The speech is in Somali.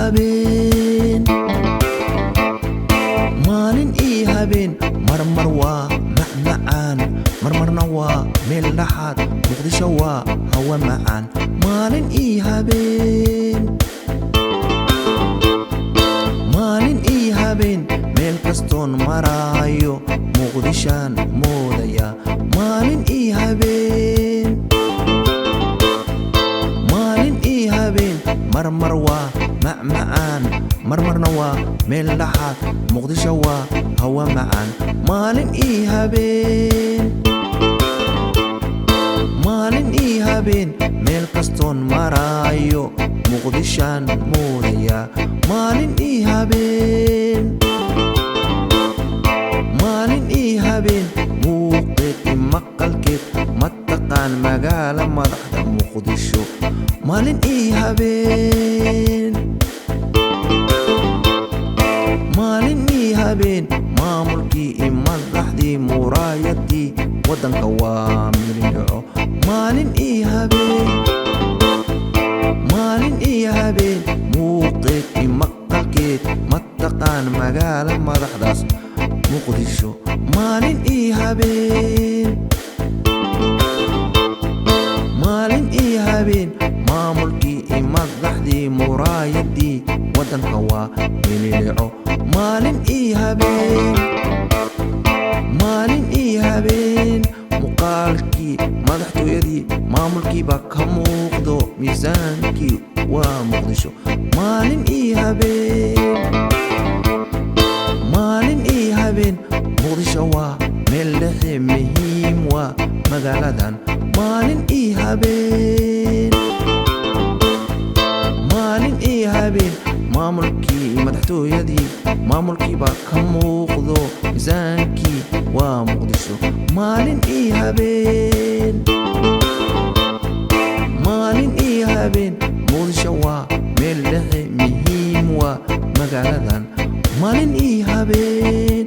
habeen maalin ii habeen marmar waa macmacaan marmarna waa meel dhaxaad muqdisho waa hawa macaan maalin ii habeen maalin ii habeen meel kastoon maraayo muqdishaan moodaya maalin ii habeen maalin ii habeen marmar waa macmacaan marmarna waa meel dhaxaad muqdisho waa hawa macaan maalin ii habeen maalin ii habeen meel kastoon maraayo muqdishaan moodaya maalin ii habeen maalin ii habeen muuqeed i maqalkeed mataqaan magaala madaxda muqdisho maalin ii habeen maalin ii habeen maamulkii i madaxdii muraayadii waddanka waa milindhaco maalin ii habeen maalin ii habeen muuqeed i maqalkeed mataqaan magaala madaxdaas muqdisho maalin ii habeen maalin ii habeen maamulkii i madaxdii muraayadii waddanka waa milindhaco maalin ii habeen maalin ii habeen muuqaalkii madaxtooyadii maamulkii baa ka muuqdo miisaankii waa muqdisho maalin ii habeen maalin ii habeen muqdisho waa meel dhexe muhiim waa magaaladan maalin ii habeen maalin ii habeen maamulkii madaxtooyadii maamulkii baa ka muuqdo miisaankii waa muqdisho maalin ii habeen maalin ii habeen muqdisho waa meel dhexe muhiim waa magaaladan maalin ii habeen